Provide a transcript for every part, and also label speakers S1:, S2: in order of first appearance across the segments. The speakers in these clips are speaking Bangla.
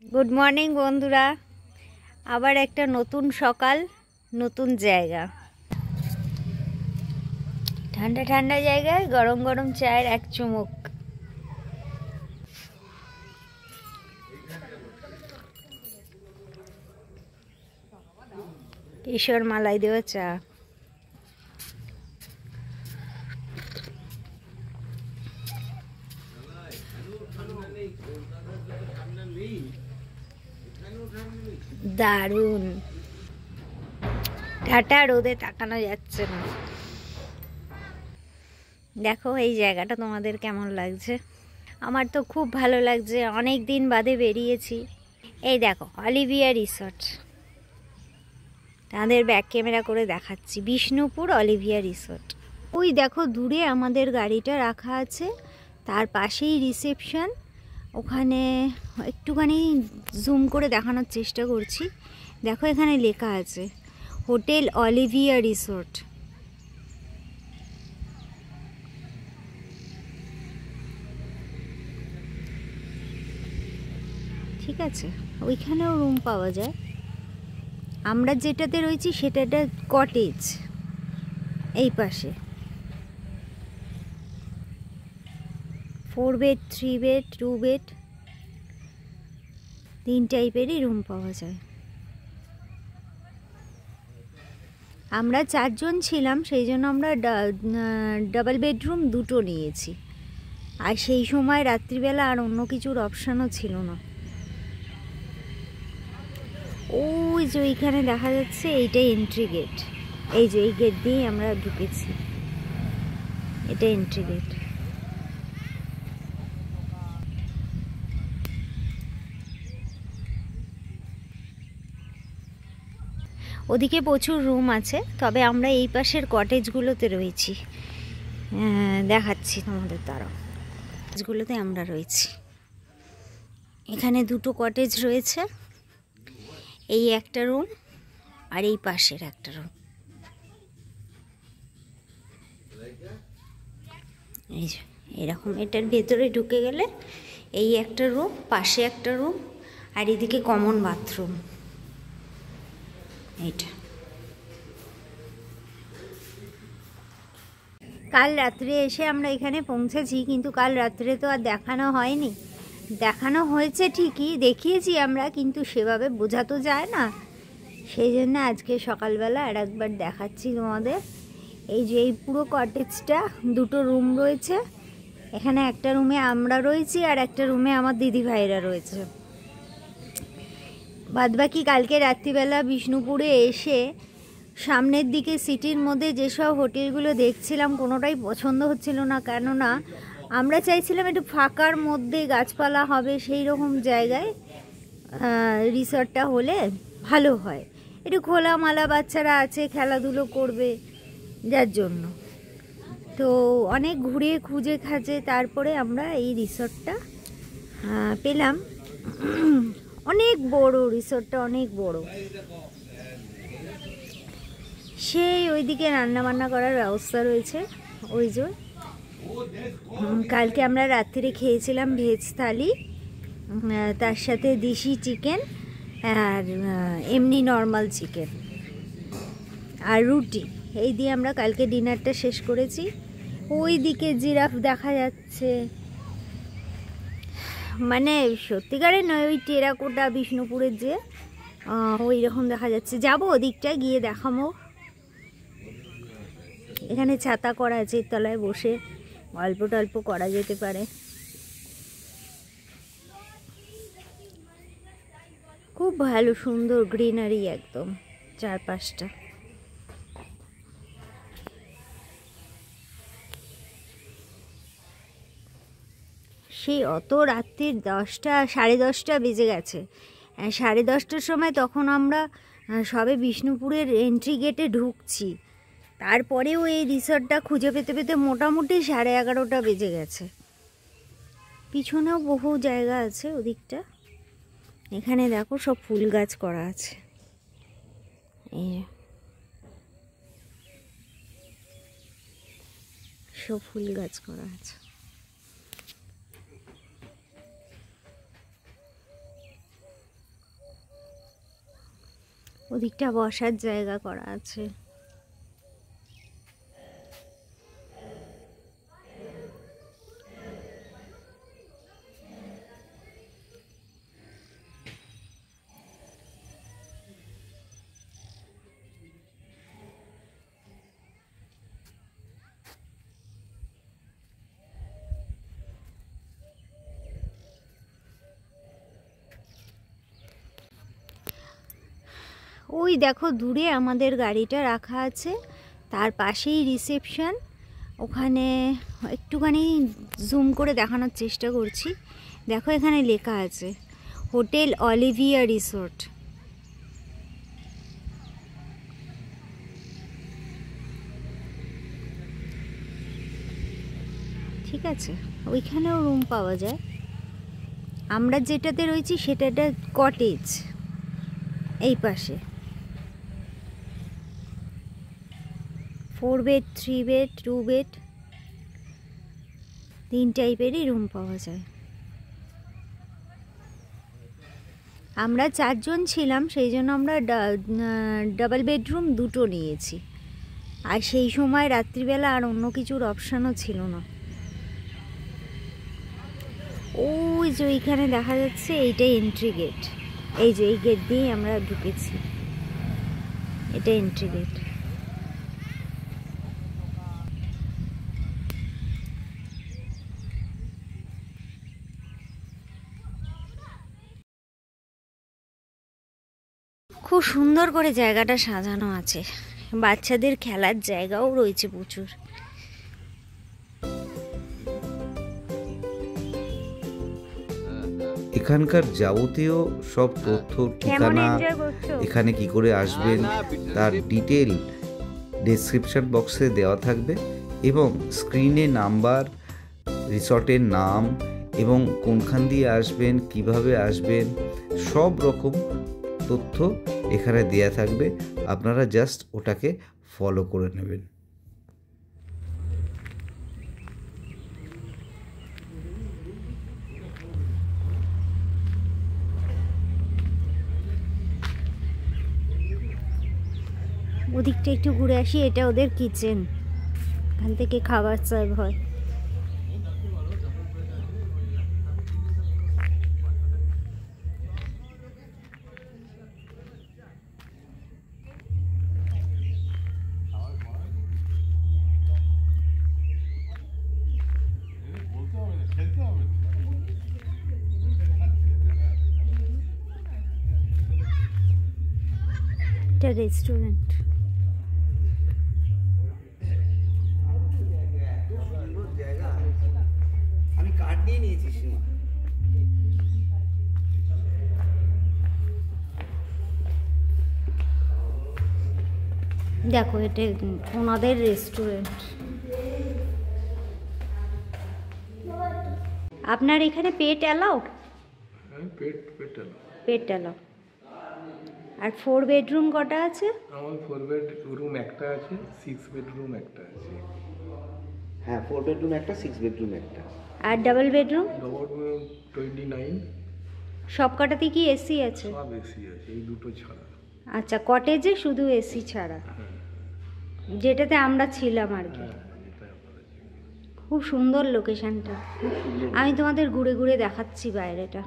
S1: গুড মর্নিং বন্ধুরা, আবার একটা নতুন সকাল, নতুন জায়গা, ঠান্ডা ঠান্ডা জায়গায় গরম গরম চায়ের এক চুমুক। কেশর মালাই দেওয়া চা। দারুণ। ঠাটা রোদে তাকানো যাচ্ছে না। দেখো এই জায়গাটা তোমাদের কেমন লাগছে? আমার তো খুব ভালো লাগছে, অনেক দিন বাদে বেরিয়েছি। এই দেখো অলিভিয়া রিসর্ট, তাদের ব্যাক ক্যামেরা করে দেখাচ্ছি। Bishnupur Olivia resort. ওই দেখো দূরে আমাদের গাড়িটা রাখা আছে, তার পাশেই রিসেপশন। ওখানে একটুখানি জুম করে দেখানোর চেষ্টা করছি। দেখো এখানে লেখা আছে হোটেল অলিভিয়া রিসর্ট। ঠিক আছে, ওইখানেও রুম পাওয়া যায়। আমরা যেটাতে রয়েছি সেটা একটা কটেজ। এই পাশে 4 বেড, 3 বেড, 2 বেড, 3 টাইপেরই রুম পাওয়া যায়। আমরা 4 জন ছিলাম, সেই জন্য আমরা ডাবল বেডরুম দুটো নিয়েছি। আর সেই সময় রাত্রিবেলা আর অন্য কিছুর অপশানও ছিল না। ওই যে ওইখানে দেখা যাচ্ছে, এইটাই এন্ট্রি গেট। এই যে এই গেট দিয়েই আমরা ঢুকেছি, এটা এন্ট্রি গেট। ওদিকে প্রচুর রুম আছে, তবে আমরা এই পাশের কটেজগুলোতে রয়েছি। দেখাচ্ছি তোমাদের, তারা কটেজগুলোতে আমরা রয়েছি। এখানে দুটো কটেজ রয়েছে, এই একটা রুম আর এই পাশের একটা রুম। এই যে এরকম, এটার ভেতরে ঢুকে গেলে এই একটা রুম, পাশে একটা রুম, আর এদিকে কমন বাথরুম। এইটা কাল রাত্রে এসে আমরা এখানে পৌঁছেছি, কিন্তু কাল রাত্রে তো আর দেখানো হয়নি। দেখানো হয়েছে ঠিকই, দেখিয়েছি আমরা, কিন্তু সেভাবে বোঝা তো যায় না। সেই জন্য আজকে সকালবেলা আর একবার দেখাচ্ছি তোমাদের। এই যে এই পুরো কটেজটা, দুটো রুম রয়েছে। এখানে একটা রুমে আমরা রয়েছি, আর একটা রুমে আমার দিদি ভাইরা রয়েছে। বাদবাকি কালকে রাত্রিবেলা বিষ্ণুপুরে এসে সামনের দিকে সিটির মধ্যে যেসব হোটেলগুলো দেখছিলাম, কোনোটাই পছন্দ হচ্ছিল না। কেননা আমরা চাইছিলাম একটু ফাঁকার মধ্যে, গাছপালা হবে সেই রকম জায়গায় রিসর্টটা হলে ভালো হয়। একটু খোলামালা, বাচ্চারা আছে, খেলাধুলো করবে, যার জন্য তো অনেক ঘুরে খুঁজে খাজে তারপরে আমরা এই রিসর্টটা পেলাম। অনেক বড় রিসর্টটা, অনেক বড়। সেই ওইদিকে রান্নাবান্না করার ব্যবস্থা রয়েছে। ওই যে কালকে আমরা রাত্রিরে খেয়েছিলাম ভেজ থালি, তার সাথে দেশি চিকেন আর এমনি নর্মাল চিকেন আর রুটি। এই দিয়ে আমরা কালকে ডিনারটা শেষ করেছি। ওই দিকে জিরাফ দেখা যাচ্ছে, মানে সত্যিকারের নয়, ওই টেরাকোটা বিষ্ণুপুরের যে ওই রকম দেখা যাচ্ছে। যাবো ওদিকটায় গিয়ে দেখাবো। এখানে ছাতা করা আছে, তলায় বসে অল্প টল্প করা যেতে পারে। খুব ভালো, সুন্দর গ্রিনারি একদম চারপাশটা। সেই অত রাত্রির 10টা, 10:30 বেজে গেছে। 10:30টার সময় তখন আমরা সবে বিষ্ণুপুরের এন্ট্রি গেটে ঢুকছি। তারপরেও এই রিসর্টটা খুঁজে পেতে পেতে মোটামুটি 11:30 বেজে গেছে। পিছনেও বহু জায়গা আছে ওদিকটা। এখানে দেখো সব ফুল গাছ করা আছে। এই সব ফুল গাছ করা আছে। ওদিকটা বসার জায়গা করা আছে। ওই দেখো দূরে আমাদের গাড়িটা রাখা আছে, তার পাশেই রিসেপশন। ওখানে একটুখানি জুম করে দেখানোর চেষ্টা করছি। দেখো এখানে লেখা আছে হোটেল অলিভিয়া রিসোর্ট। ঠিক আছে, ওইখানেও রুম পাওয়া যায়। আমরা যেটাতে রয়েছি সেটা একটা কটেজ। এই পাশে 4 বেড, 3 বেড, 2 বেড, 3 টাইপেরই রুম পাওয়া যায়। আমরা 4 জন ছিলাম, সেই জন্য আমরা ডাবল বেডরুম 2টো নিয়েছি। আর সেই সময় রাত্রিবেলা আর অন্য কিছুর অপশানও ছিল না। ওই যে ওইখানে দেখা যাচ্ছে এইটাই এন্ট্রি গেট। এই যে এই গেট দিয়েই আমরা ঢুকেছি, এটা এন্ট্রি গেট। খুব সুন্দর করে জায়গাটা সাজানো আছে, বাচ্চাদের খেলার জায়গাও রয়েছে প্রচুর।
S2: এখানকার যাবতীয় সব তথ্য, ঠিকানা, এখানে কি করে আসবেন তার ডিটেল ডেসক্রিপশন বক্সে দেওয়া থাকবে, এবং স্ক্রিনে নাম্বার, রিসর্টের নাম এবং কোনখান দিয়ে আসবেন, কিভাবে আসবেন, সব রকম তথ্য এখানে দেওয়া থাকবে। আপনারা জাস্ট ওটাকে ফলো করে নেবেন।
S1: ওদিকটা একটু ঘুরে আসি, এটা ওদের কিচেন, এখান থেকে খাবার সার্ভ হয়। এটা রেস্টুরেন্ট।
S2: আমি কার্ড নিয়ে নিয়েছি সীমা।
S1: দেখো এটা ওনাদের রেস্টুরেন্ট। আপনার এখানে পেট অ্যালাউ? পেট অ্যালাউ। আর 4 বেডরুম কটা আছে?
S3: আমার 4 বেডরুম একটা আছে, 6 বেডরুম একটা আছে।
S2: হ্যাঁ, 4 বেডরুম একটা, 6 বেডরুম একটা।
S1: আর ডাবল বেডরুম?
S3: Double bedroom 29।
S1: সব কটাতে কি এসি আছে?
S3: সব এসি আছে, এই দুটো ছাড়া।
S1: আচ্ছা, কটেজে শুধু এসি ছাড়া, যেটাতে আমরা ছিলাম আর কি। খুব সুন্দর লোকেশনটা, আমি তোমাদের ঘুরে ঘুরে দেখাচ্ছি বাইরেটা।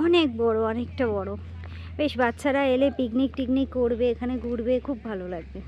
S1: অনেক বড়, অনেকটা বড়। বেশ বাচ্চারা এলে পিকনিক টিকনিক করবে, এখানে ঘুরবে, খুব ভালো লাগবে।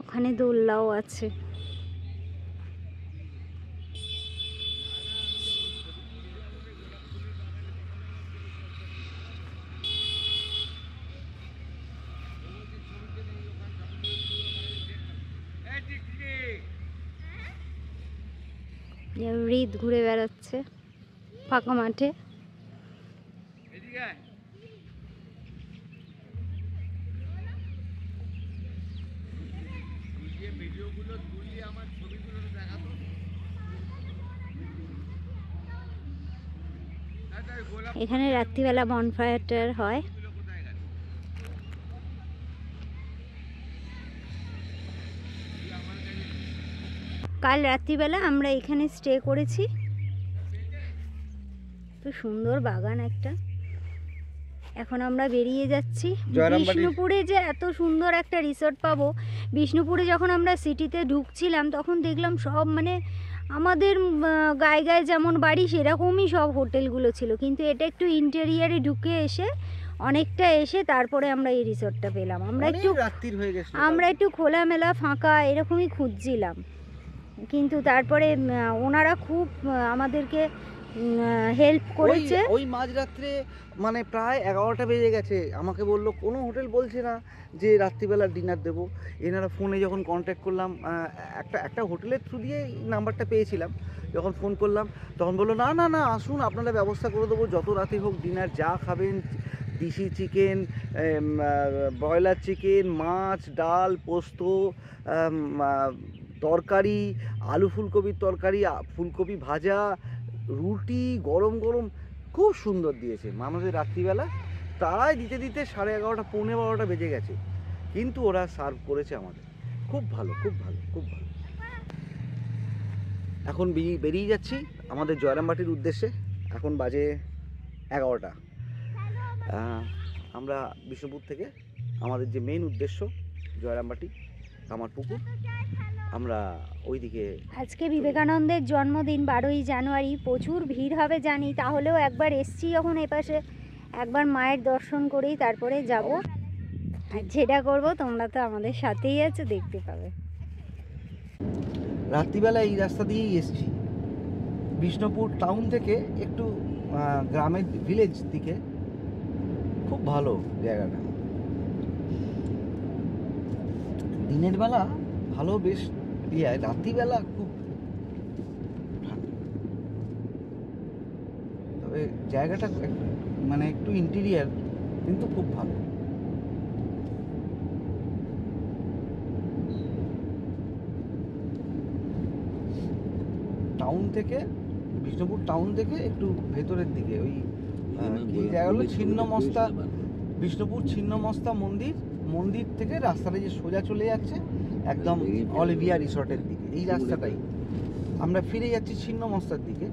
S1: ওখানে দোলনাও আছে। হৃদ ঘুরে বেড়াচ্ছে ফাঁকা মাঠে। এখানে রাত্রিবেলা বনফায়ার হয়। কাল রাত্রিবেলা আমরা এখানে স্টে করেছি। তো সুন্দর বাগান একটা। এখন আমরা বেরিয়ে যাচ্ছি। বিষ্ণুপুরে যে এত সুন্দর একটা রিসোর্ট পাবো, বিষ্ণুপুরে যখন আমরা সিটিতে ঢুকছিলাম তখন দেখলাম সব মানে আমাদের গায়ে গায়ে যেমন বাড়ি সেরকমই সব হোটেলগুলো ছিল, কিন্তু এটা একটু ইন্টেরিয়ারে ঢুকে এসে অনেকটা এসে তারপরে আমরা এই রিসোর্টটা পেলাম। আমরা একটু খোলামেলা ফাঁকা এরকমই খুঁজছিলাম, কিন্তু তারপরে ওনারা খুব আমাদেরকে হেল্প করেছে।
S4: ওই মাঝরাত্রে মানে প্রায় 11টা বেজে গেছে, আমাকে বললো কোনো হোটেল বলছে না যে রাত্রিবেলা ডিনার দেবো। এনারা ফোনে যখন কন্ট্যাক্ট করলাম, একটা হোটেলের থ্রু দিয়ে নাম্বারটা পেয়েছিলাম, যখন ফোন করলাম তখন বললো না না না আসুন, আপনারা ব্যবস্থা করে দেবো, যত রাতে হোক ডিনার যা খাবেন, দেশি চিকেন, ব্রয়লার চিকেন, মাছ, ডাল, পোস্ত, তরকারি, আলু ফুলকপির তরকারি, ফুলকপি ভাজা, রুটি গরম গরম, খুব সুন্দর দিয়েছে আমাদের রাত্রিবেলা। তাই দিতে দিতে 11:30 পৌনে 12টা বেজে গেছে, কিন্তু ওরা সার্ভ করেছে আমাদের খুব ভালো, খুব ভালো, খুব ভালো। এখন বেরিয়ে যাচ্ছি আমাদের জয়রামবাটির উদ্দেশ্যে। এখন বাজে 11টা। আমরা বিষ্ণুপুর থেকে আমাদের যে মেইন উদ্দেশ্য জয়রামবাটি কামারপুকুর, আমরা ওইদিকে।
S1: আজকে বিবেকানন্দের জন্মদিন 12ই জানুয়ারি, প্রচুর ভিড় হবে জানি, তাহলেও একবার এসছি যখন এপাশে একবার মায়ের দর্শন করেই তারপরে যাব। আর যেটা করব তোমরা তো আমাদের সাথেই আছো, দেখতে পাবে।
S4: রাত্রিবেলা এই রাস্তা দিয়েই এসছি, বিষ্ণুপুর টাউন থেকে একটু গ্রামের ভিলেজ দিকে। খুব ভালো জায়গাটা, দিনের বেলা ভালো বেশ ইয়ে, রাত্রিবেলা খুব ঠান্ডা। তবে জায়গাটা মানে একটু ইন্টেরিয়ার, কিন্তু খুব ভালো। টাউন থেকে, বিষ্ণুপুর টাউন থেকে একটু ভেতরের দিকে ওই কি জায়গা হলো, ছিন্নমস্তা, বিষ্ণুপুর ছিন্নমস্তা মন্দির থেকে রাস্তাটা যে সোজা চলে যাচ্ছে একদম অলিভিয়া রিসর্টের দিকে, এই রাস্তাটাই। আমরা ফিরে যাচ্ছি ছিন্নমস্তার দিকে,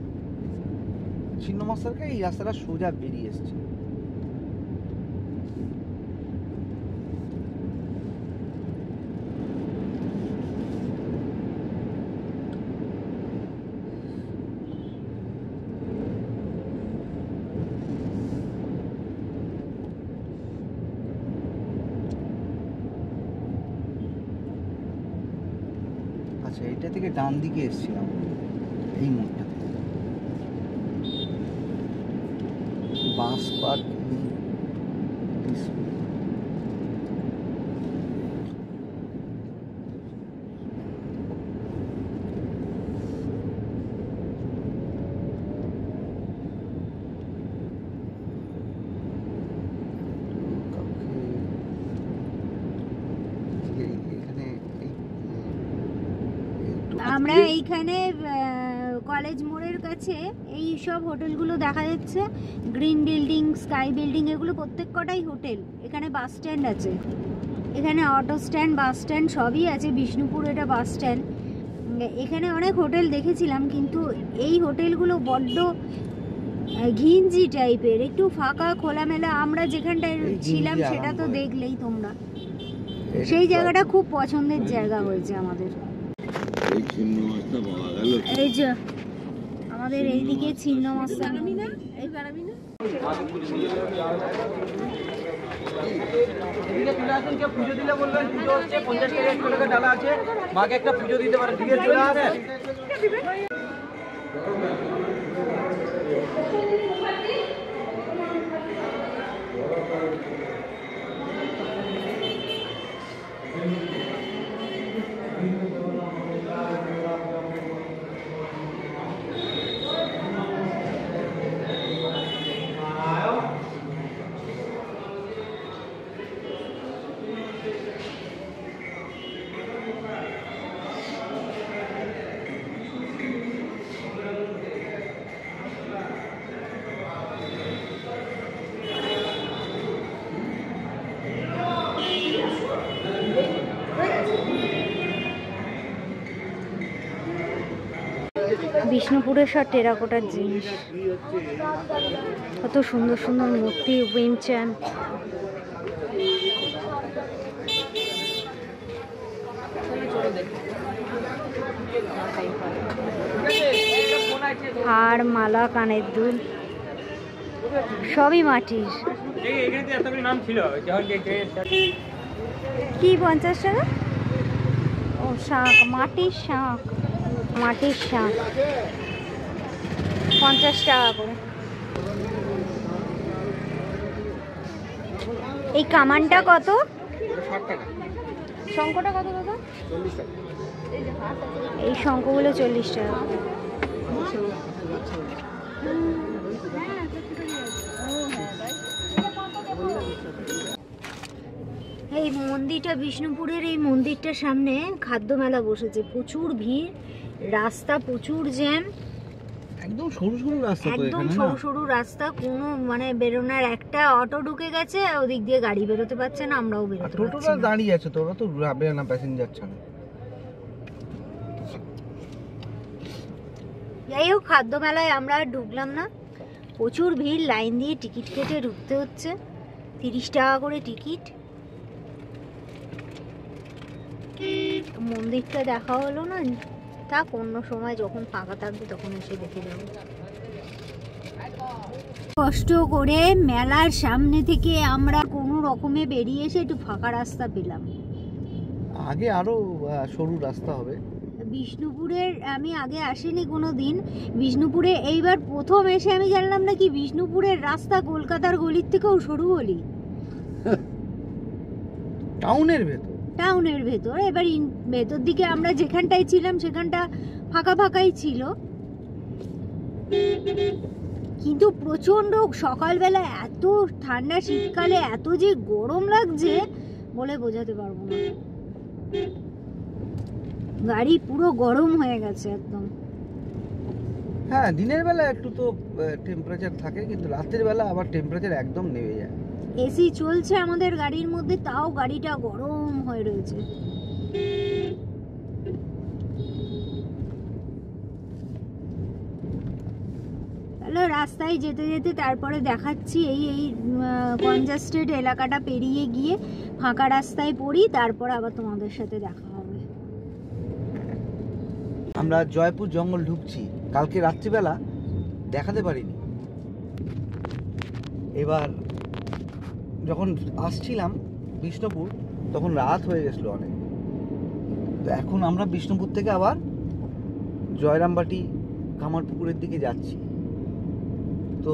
S4: ছিন্নমস্তারকে এই রাস্তাটা সোজা বেরিয়ে এসছে। আচ্ছা, এইটা থেকে ডান দিকে এসেছিলাম, এই মোড়টা থেকে বাস পার্কিং।
S1: আমরা এইখানে কলেজ মোড়ের কাছে এই সব হোটেলগুলো দেখা যাচ্ছে, গ্রিন বিল্ডিং, স্কাই বিল্ডিং, এগুলো প্রত্যেক কটাই হোটেল। এখানে বাস স্ট্যান্ড আছে, এখানে অটো স্ট্যান্ড, বাস স্ট্যান্ড সবই আছে। বিষ্ণুপুর এটা বাস স্ট্যান্ড। এখানে অনেক হোটেল দেখেছিলাম, কিন্তু এই হোটেলগুলো বড্ড ঘিঞ্জি টাইপের, একটু ফাঁকা খোলামেলা। আমরা যেখানটায় ছিলাম সেটা তো দেখলেই তোমরা, সেই জায়গাটা খুব পছন্দের জায়গা হয়েছে আমাদের। এই যে আমাদের এইদিকে ছিন্নমস্তা,
S4: পুজো দিলে বলবেন, পুজো হচ্ছে 50 টাকা 100 টাকা ডালা আছে, মাকে একটা পুজো দিতে পারেন, ঠিক আছে?
S1: বিষ্ণুপুরের সব টেরাকোটার জিনিস, কত সুন্দর সুন্দর মূর্তি, উইনচ্যান। হার, মালা, কানের দুল সবই মাটির। কি 50 টাকা? ও শাঁখ, মাটির শাঁখ, মাটির শাঁখ 50 টাকা করে। এই কামানটা কত?
S3: 60 টাকা।
S1: শঙ্খটা কত দাদা?
S3: 40 টাকা।
S1: এই শঙ্খগুলো 40 টাকা। এই মন্দিরটা, বিষ্ণুপুরের এই মন্দিরটার সামনে খাদ্য মেলা বসেছে, প্রচুর ভিড়, রাস্তা প্রচুর জ্যাম,
S4: একদম সরু সরু রাস্তা,
S1: একদম সরু সরু রাস্তা, কোনো মানে বেরোনোর, একটা অটো ঢুকে গেছে ওদিক দিয়ে গাড়ি বেরোতে পারছে না, আমরাও বেরোতে পারছি
S4: টোটোটা
S1: না।
S4: দাঁড়িয়ে আছে, তোরা তো যাবে না, প্যাসেঞ্জার ছাড়া।
S1: যাই হোক, খাদ্য মেলায় আমরা আর ঢুকলাম না, প্রচুর ভিড়, লাইন দিয়ে টিকিট কেটে ঢুকতে হচ্ছে, 30 টাকা করে টিকিট। মন্দিরটা দেখা হলো না, তা অন্য সময় যখন ফাঁকা থাকবে তখন এসে দেখে যাবো। কষ্ট করে মেলার সামনে থেকে আমরা কোনো রকমে বেরিয়ে এসে একটু ফাঁকা রাস্তা পেলাম।
S4: আগে আরো সরু রাস্তা হবে।
S1: বিষ্ণুপুরের আমি আগে আসিনি কোনো দিন, বিষ্ণুপুরে এইবার প্রথম এসে আমি জানলাম না কি বিষ্ণুপুরের রাস্তা কলকাতার গলির থেকেও সরু গলি,
S4: টাউনের ভেতর,
S1: টাউনের ভেতর। এবার ভেতর দিকে আমরা যেখানটায় ছিলাম সেখানটা ফাঁকা ফাঁকাই ছিল, কিন্তু প্রচন্ড সকালবেলা এত ঠান্ডা, শীতকালে এত যে গরম লাগছে বলে বোঝাতে পারবো না, গাড়ি পুরো গরম হয়ে গেছে একদম।
S4: হ্যাঁ দিনের বেলা একটু তো টেম্পারেচার থাকে, কিন্তু রাতের বেলা আবার টেম্পারেচার একদম নেমে যায়।
S1: এসি চলছে আমাদের গাড়ির মধ্যে, তাও গাড়িটা গরম হয়ে রয়েছে। তাহলে রাস্তায় যেতে যেতে তারপরে দেখাচ্ছি, এই এই কনজাস্টেড এলাকাটা পেরিয়ে গিয়ে ফাঁকা রাস্তায় পড়ি, তারপরে আবার তোমাদের সাথে দেখা হবে।
S4: আমরা জয়পুর জঙ্গল ঢুকছি, কালকে রাত্রিবেলা দেখাতে পারিনি। এবার যখন আসছিলাম বিষ্ণুপুর তখন রাত হয়ে গেছিলো অনেক, তো এখন আমরা বিষ্ণুপুর থেকে আবার জয়রামবাটি কামারপুকুরের দিকে যাচ্ছি। তো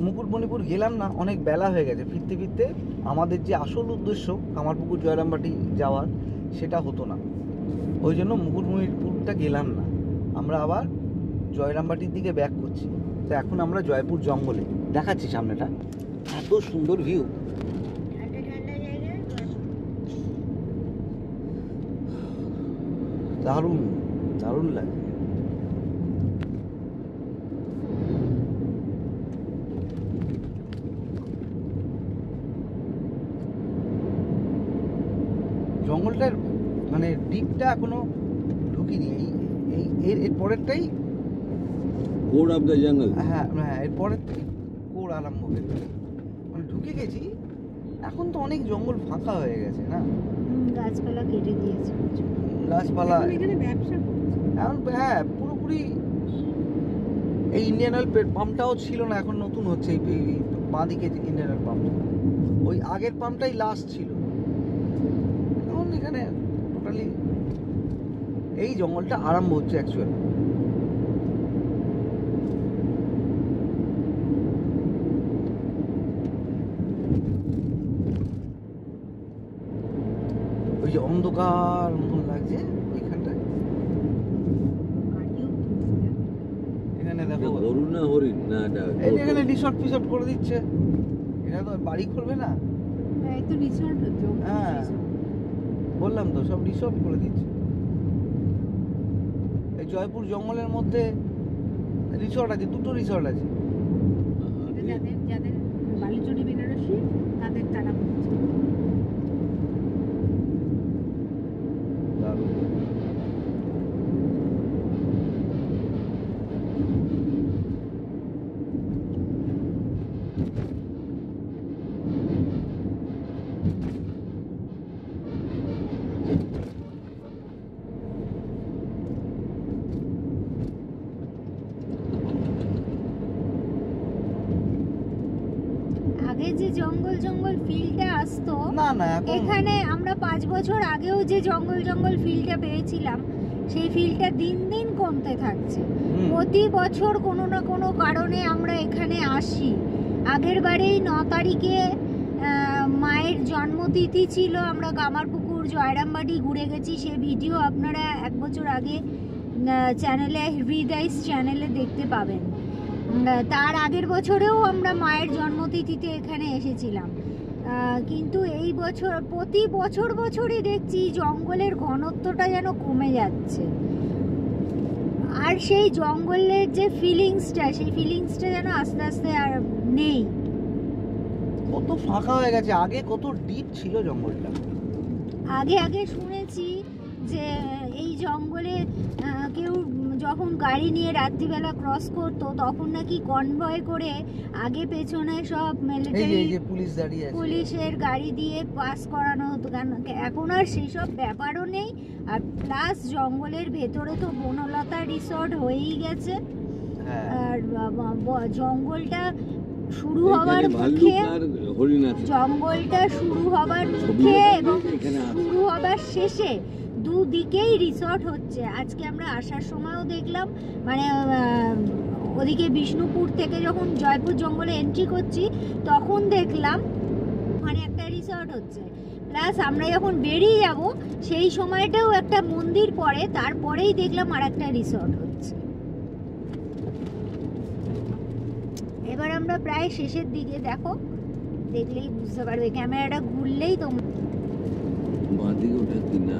S4: মুকুটমণিপুর গেলাম না, অনেক বেলা হয়ে গেছে, ফিরতে ফিরতে আমাদের যে আসল উদ্দেশ্য কামারপুকুর জয়রামবাটি যাওয়ার সেটা হতো না, ওই জন্য মুকুটমণিপুরটা গেলাম না, আমরা আবার জয়রামবাটির দিকে ব্যাক করছি। তো এখন আমরা জয়পুর জঙ্গলে দেখাচ্ছি, সামনেটা এত সুন্দর ভিউ, দারুণ দারুণ লাগে। জঙ্গলটার মানে ডিপটা এখনো ঢুকিনি, এর পরেরটাই
S5: কোড অফ দ্য জঙ্গল।
S4: হ্যাঁ হ্যাঁ, এর পরেরটাই কোড আরম্ভ হয়েছে, মানে ঢুকে গেছি। এখন তো অনেক জঙ্গল ফাঁকা হয়ে গেছে না,
S1: গাছপালা কেটে দিয়েছে,
S4: গাছপালা
S1: এখানে ব্যবসা
S4: এখন। হ্যাঁ পুরোপুরি এই ইন্ডিয়ান অয়েল পাম্পটাও ছিল না, এখন নতুন হচ্ছে এই বাঁ দিকে ইন্ডিয়ান অয়েল পাম্পটা, ওই আগের পাম্পটাই লাস্ট ছিল। এখন এখানে টোটালি এই জঙ্গলটা আরম্ভ হচ্ছে অ্যাকচুয়ালি। ওই যে অন্ধকার মতন লাগছে ওইখানটায়, এখানে দেখো
S5: গরু না হরিণ না,
S4: এই যে এখানে রিসর্ট ফিসর্ট করে দিচ্ছে, এরা তো বাড়ি করবে না।
S1: এই তো রিসর্ট হচ্ছে,
S4: হ্যাঁ বললাম তো সব রিসর্ট করে দিচ্ছে। এই জয়পুর জঙ্গলের মধ্যে রিসর্ট আছে, দুটো রিসর্ট আছে।
S1: যাদের যাদের বালিচুরি বেনারসি তাদের তারা করছে।
S4: দারুণ।
S1: জঙ্গল জঙ্গল ফিলটা আসতো
S4: না না এখন
S1: এখানে আমরা 5 বছর আগেও যে জঙ্গল জঙ্গল ফিলটা পেয়েছিলাম সেই ফিলটা দিন দিন কমতে থাকছে। প্রতি বছর কোনো না কোনো কারণে আমরা এখানে আসি। আগের বারেই 9 তারিখে মায়ের জন্মতিথি ছিল, আমরা কামারপুকুর জয়রামবাটি ঘুরে গেছি। সেই ভিডিও আপনারা 1 বছর আগে চ্যানেলে হৃদয়স চ্যানেলে দেখতে পাবেন। তার আগের বছরেও আমরা মায়ের জন্মতিথিতে এখানে এসেছিলাম, কিন্তু এই বছর প্রতি বছরই দেখছি জঙ্গলের ঘনত্বটা যেন কমে যাচ্ছে। আর সেই জঙ্গলের যে ফিলিংসটা সেই ফিলিংসটা যেন আস্তে আস্তে আর নেই।
S4: কত ফাঁকা হয়ে গেছে, আগে কত ডিপ ছিল জঙ্গলটা।
S1: আগে শুনেছি যে এই জঙ্গলে কেউ যখন গাড়ি নিয়ে রাত্রিবেলা ক্রস করতো তখন নাকি কনভয় করে আগে পেছনে সব মিলিটারি পুলিশের গাড়ি দিয়ে পাস করানো হতো। এখন আর সেসব ব্যাপারও নেই। আর প্লাস জঙ্গলের ভেতরে তো বনলতা রিসর্ট হয়েই গেছে। আর জঙ্গলটা শুরু হওয়ার মুখে এবং শুরু হবার শেষে দুদিকেই রিসর্ট হচ্ছে। আজকে আমরা আসার সময়ও দেখলাম, মানে ওদিকে বিষ্ণুপুর থেকে যখন জয়পুর জঙ্গলে এন্ট্রি করছি তখন দেখলাম ওখানে একটা রিসর্ট হচ্ছে। প্লাস আমরা যখন বেরিয়ে যাব সেই সময়টাও একটা মন্দির পড়ে, তারপরেই দেখলাম আর একটা রিসর্ট হচ্ছে। এবার আমরা প্রায় শেষের দিকে, দেখো দেখলেই বুঝতে পারবে, ক্যামেরাটা ঘুরলেই তোমরা
S5: বাঁদিকে ওটা কিনা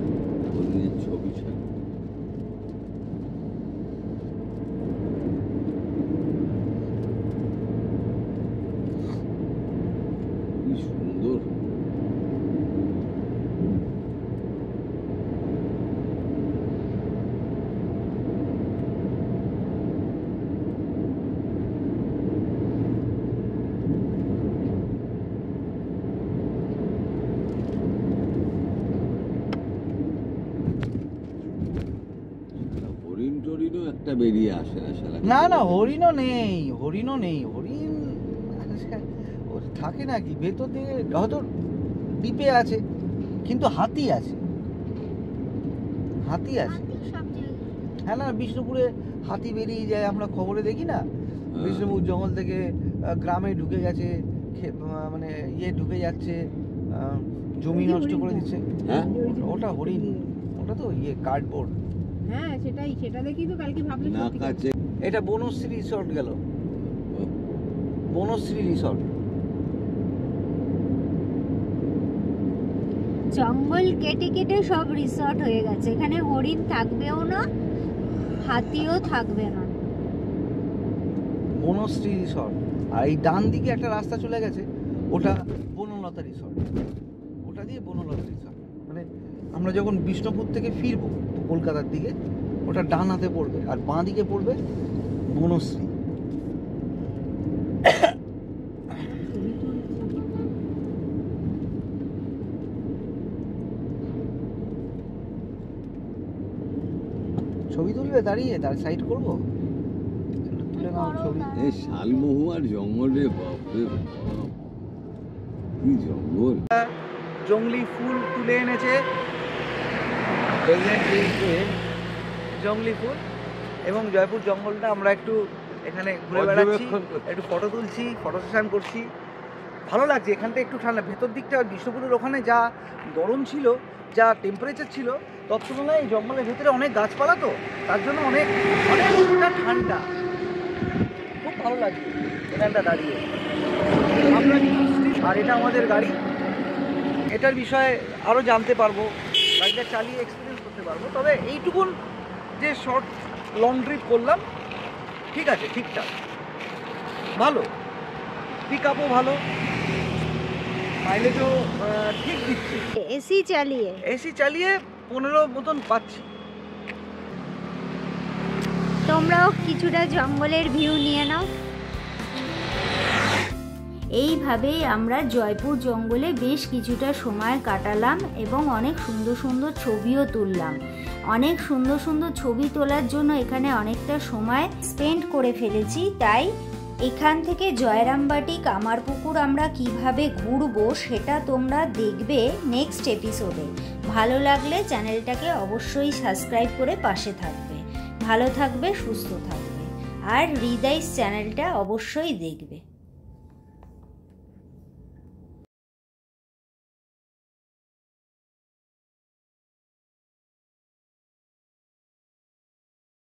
S5: ওদিকে ছবি ছাড়া কি সুন্দর। একটা বেরিয়ে আসে না,
S4: না হরিণও নেই, হরিণ থাকে নাকি ভেতর দিকে, হয়তো দ্বীপে আছে, কিন্তু হাতি আছে। হ্যাঁ না, বিষ্ণুপুরে হাতি বেরিয়ে যায়, আমরা খবরে দেখি না, বিষ্ণুপুর জঙ্গল থেকে গ্রামে ঢুকে গেছে, মানে ঢুকে যাচ্ছে, জমি নষ্ট করে দিচ্ছে।
S5: হ্যাঁ
S4: ওটা হরিণ, ওটা তো কার্ডবোর্ড।
S6: হ্যাঁ সেটা দেখি তো কালকে ভাবলাম
S5: না কাছে।
S4: এটা বনশ্রী রিসর্ট গেল, বনশ্রী রিসর্ট।
S1: জঙ্গল কেটে কেটে সব রিসর্ট হয়ে গেছে। এখানে হরিণ থাকবেও না, হাতিও থাকবে না।
S4: বনশ্রী রিসর্ট। আর এই ডান দিকে একটা রাস্তা চলে গেছে, ওটা বনলতা রিসর্ট। ওটা দিয়ে বনলতা রিসর্ট, মানে আমরা যখন বিষ্ণুপুর থেকে ফিরবো কলকাতার দিকে, ওটা ডান হাতে পড়বে, আর বাঁ দিকে পড়বে বনশ্রী। ছবি তুলবে দাঁড়িয়ে, তার সাইড করবো, তুলে নাও ছবি।
S5: এই শালমহুয়ার জঙ্গলে বাপরে বাপ, কি জঙ্গল।
S4: জংলি ফুল তুলে এনেছে, জংলি ফুল। এবং জয়পুর জঙ্গলটা আমরা একটু এখানে ঘুরে বেড়াচ্ছি, একটু ফটো তুলছি, ফটো সেশন করছি। ভালো লাগছে এখানটা, একটু ঠান্ডা। ভেতর দিকটা বিষ্ণুপুরের ওখানে যা গরম ছিল, যা টেম্পারেচার ছিল, তত তুলনায় এই জঙ্গলের ভেতরে অনেক গাছপালা, তো তার জন্য অনেকটা ঠান্ডা। খুব ভালো লাগছে এখানটা দাঁড়িয়ে। আমরা আর এটা আমাদের গাড়ি, এটার বিষয়ে আরও জানতে পারবো, গাড়িটা চালিয়ে এক্সপিরিয়েন্স করতে পারবো। তবে এইটুকুন যে শর্ট লং ট্রিপ করলাম, ঠিক আছে, ঠিকঠাক ভালো, পিক আপও ভালো, মাইলেজও ঠিক দিচ্ছে।
S1: এসি চালিয়ে 15 মতন পাচ্ছি। তোমরাও কিছুটা জঙ্গলের ভিউ নিয়ে নাও। এইভাবেই আমরা জয়পুর জঙ্গলে বেশ কিছুটা সময় কাটালাম এবং অনেক সুন্দর সুন্দর ছবিও তুললাম। অনেক সুন্দর সুন্দর ছবি তোলার জন্য এখানে অনেকটা সময় স্পেন্ড করে ফেলেছি, তাই এখান থেকে জয়রামবাটি কামারপুকুর আমরা কিভাবে ঘুরবো সেটা তোমরা দেখবে নেক্সট এপিসোডে। ভালো লাগলে চ্যানেলটাকে অবশ্যই সাবস্ক্রাইব করে পাশে থাকবে। ভালো থাকবে, সুস্থ থাকবে, আর হৃদয় চ্যানেলটা অবশ্যই দেখবে।